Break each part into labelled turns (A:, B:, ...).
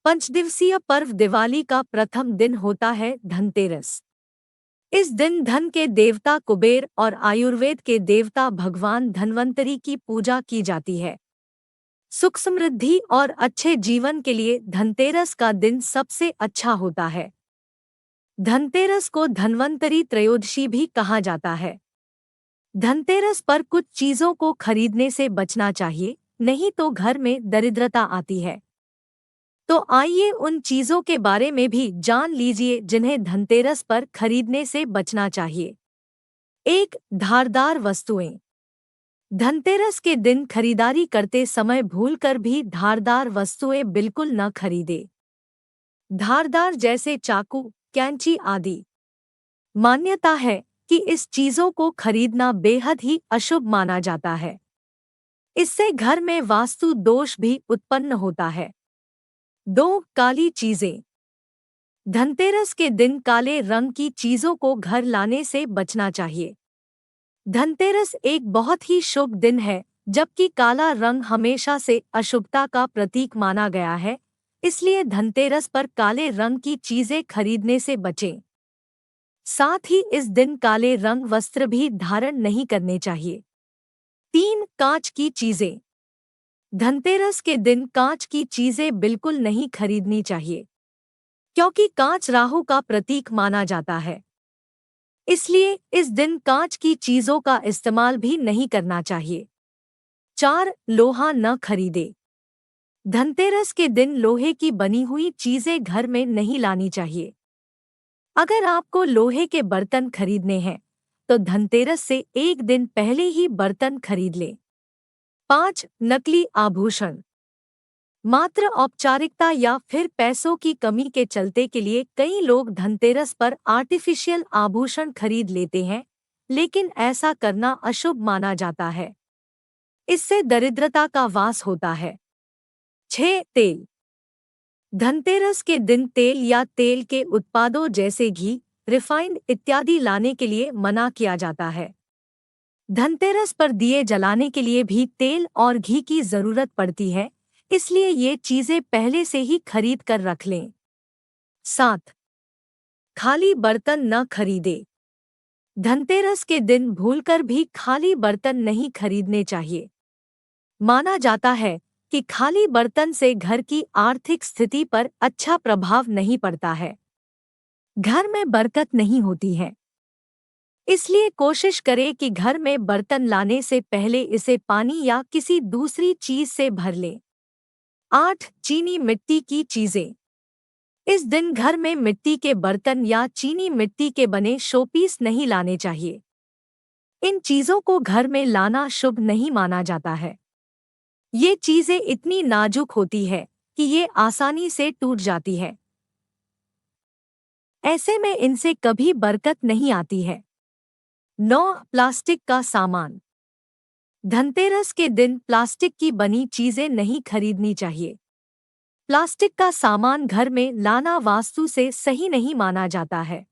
A: पंचदिवसीय पर्व दिवाली का प्रथम दिन होता है धनतेरस। इस दिन धन के देवता कुबेर और आयुर्वेद के देवता भगवान धन्वंतरी की पूजा की जाती है। सुख समृद्धि और अच्छे जीवन के लिए धनतेरस का दिन सबसे अच्छा होता है। धनतेरस को धन्वंतरी त्रयोदशी भी कहा जाता है। धनतेरस पर कुछ चीजों को खरीदने से बचना चाहिए, नहीं तो घर में दरिद्रता आती है। तो आइए उन चीजों के बारे में भी जान लीजिए जिन्हें धनतेरस पर खरीदने से बचना चाहिए। एक, धारदार वस्तुएं। धनतेरस के दिन खरीदारी करते समय भूलकर भी धारदार वस्तुएं बिल्कुल न खरीदें। धारदार जैसे चाकू, कैंची आदि। मान्यता है कि इस चीजों को खरीदना बेहद ही अशुभ माना जाता है। इससे घर में वास्तु दोष भी उत्पन्न होता है। 2, काली चीजें। धनतेरस के दिन काले रंग की चीजों को घर लाने से बचना चाहिए। धनतेरस एक बहुत ही शुभ दिन है, जबकि काला रंग हमेशा से अशुभता का प्रतीक माना गया है, इसलिए धनतेरस पर काले रंग की चीजें खरीदने से बचें। साथ ही इस दिन काले रंग वस्त्र भी धारण नहीं करने चाहिए। 3, कांच की चीजें। धनतेरस के दिन कांच की चीजें बिल्कुल नहीं खरीदनी चाहिए, क्योंकि कांच राहु का प्रतीक माना जाता है। इसलिए इस दिन कांच की चीजों का इस्तेमाल भी नहीं करना चाहिए। 4, लोहा न खरीदे। धनतेरस के दिन लोहे की बनी हुई चीजें घर में नहीं लानी चाहिए। अगर आपको लोहे के बर्तन खरीदने हैं, तो धनतेरस से एक दिन पहले ही बर्तन खरीद लें। 5, नकली आभूषण। मात्र औपचारिकता या फिर पैसों की कमी के चलते के लिए कई लोग धनतेरस पर आर्टिफिशियल आभूषण खरीद लेते हैं, लेकिन ऐसा करना अशुभ माना जाता है। इससे दरिद्रता का वास होता है। 6, तेल। धनतेरस के दिन तेल या तेल के उत्पादों जैसे घी, रिफाइंड इत्यादि लाने के लिए मना किया जाता है। धनतेरस पर दिए जलाने के लिए भी तेल और घी की जरूरत पड़ती है, इसलिए ये चीजें पहले से ही खरीद कर रख लें। 7, खाली बर्तन न खरीदे। धनतेरस के दिन भूलकर भी खाली बर्तन नहीं खरीदने चाहिए। माना जाता है कि खाली बर्तन से घर की आर्थिक स्थिति पर अच्छा प्रभाव नहीं पड़ता है। घर में बरकत नहीं होती है। इसलिए कोशिश करें कि घर में बर्तन लाने से पहले इसे पानी या किसी दूसरी चीज से भर लें। 8, चीनी मिट्टी की चीजें। इस दिन घर में मिट्टी के बर्तन या चीनी मिट्टी के बने शोपीस नहीं लाने चाहिए। इन चीजों को घर में लाना शुभ नहीं माना जाता है। ये चीजें इतनी नाजुक होती है कि ये आसानी से टूट जाती है। ऐसे में इनसे कभी बरकत नहीं आती है। 9, प्लास्टिक का सामान। धनतेरस के दिन प्लास्टिक की बनी चीजें नहीं खरीदनी चाहिए। प्लास्टिक का सामान घर में लाना वास्तु से सही नहीं माना जाता है।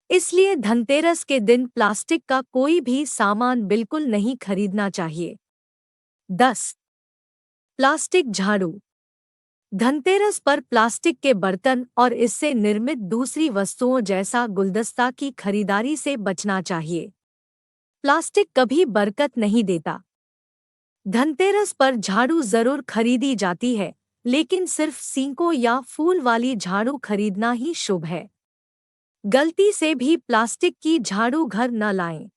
A: इसलिए धनतेरस के दिन प्लास्टिक का कोई भी सामान बिल्कुल नहीं खरीदना चाहिए। 10, प्लास्टिक झाड़ू। धनतेरस पर प्लास्टिक के बर्तन और इससे निर्मित दूसरी वस्तुओं जैसा गुलदस्ता की खरीदारी से बचना चाहिए। प्लास्टिक कभी बरकत नहीं देता। धनतेरस पर झाड़ू जरूर खरीदी जाती है, लेकिन सिर्फ सिंकों या फूल वाली झाड़ू खरीदना ही शुभ है। गलती से भी प्लास्टिक की झाड़ू घर न लाएं।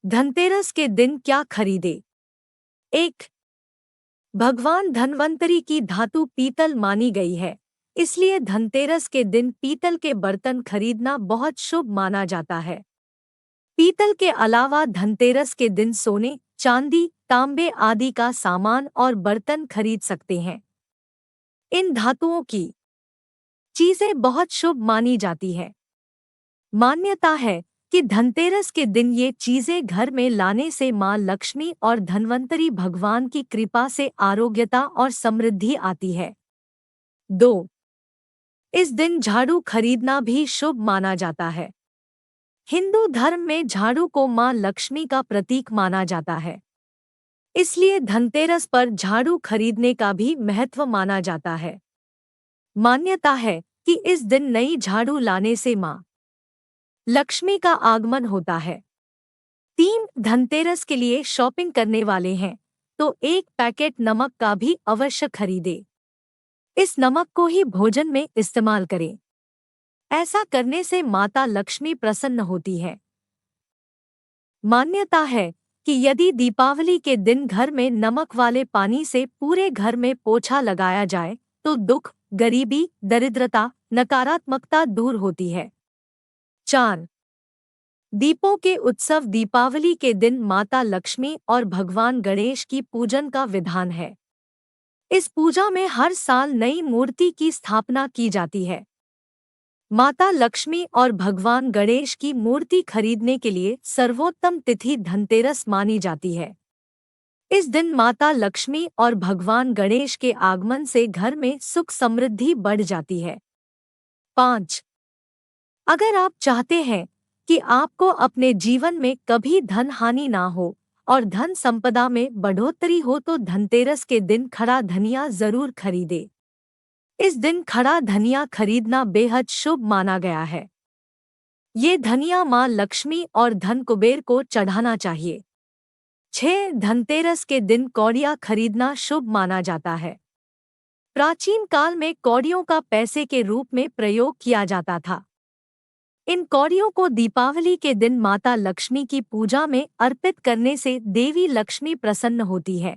A: धनतेरस के दिन क्या खरीदें? 1, भगवान धन्वंतरी की धातु पीतल मानी गई है, इसलिए धनतेरस के दिन पीतल के बर्तन खरीदना बहुत शुभ माना जाता है। पीतल के अलावा धनतेरस के दिन सोने, चांदी, तांबे आदि का सामान और बर्तन खरीद सकते हैं। इन धातुओं की चीजें बहुत शुभ मानी जाती है। मान्यता है कि धनतेरस के दिन ये चीजें घर में लाने से मां लक्ष्मी और धन्वंतरी भगवान की कृपा से आरोग्यता और समृद्धि आती है। 2, इस दिन झाड़ू खरीदना भी शुभ माना जाता है। हिंदू धर्म में झाड़ू को मां लक्ष्मी का प्रतीक माना जाता है, इसलिए धनतेरस पर झाड़ू खरीदने का भी महत्व माना जाता है। मान्यता है कि इस दिन नई झाड़ू लाने से माँ लक्ष्मी का आगमन होता है। 3 धनतेरस के लिए शॉपिंग करने वाले हैं तो 1 पैकेट नमक का भी अवश्य खरीदें। इस नमक को ही भोजन में इस्तेमाल करें। ऐसा करने से माता लक्ष्मी प्रसन्न होती है। मान्यता है कि यदि दीपावली के दिन घर में नमक वाले पानी से पूरे घर में पोछा लगाया जाए तो दुख, गरीबी, दरिद्रता, नकारात्मकता दूर होती है। 4 दीपों के उत्सव दीपावली के दिन माता लक्ष्मी और भगवान गणेश की पूजन का विधान है। इस पूजा में हर साल नई मूर्ति की स्थापना की जाती है। माता लक्ष्मी और भगवान गणेश की मूर्ति खरीदने के लिए सर्वोत्तम तिथि धनतेरस मानी जाती है। इस दिन माता लक्ष्मी और भगवान गणेश के आगमन से घर में सुख समृद्धि बढ़ जाती है। 5 अगर आप चाहते हैं कि आपको अपने जीवन में कभी धन हानि ना हो और धन संपदा में बढ़ोतरी हो तो धनतेरस के दिन खड़ा धनिया जरूर खरीदे। इस दिन खड़ा धनिया खरीदना बेहद शुभ माना गया है। ये धनिया माँ लक्ष्मी और धन कुबेर को चढ़ाना चाहिए। 6 धनतेरस के दिन कौड़ियाँ खरीदना शुभ माना जाता है। प्राचीन काल में कौड़ियों का पैसे के रूप में प्रयोग किया जाता था। इन कौड़ियों को दीपावली के दिन माता लक्ष्मी की पूजा में अर्पित करने से देवी लक्ष्मी प्रसन्न होती है।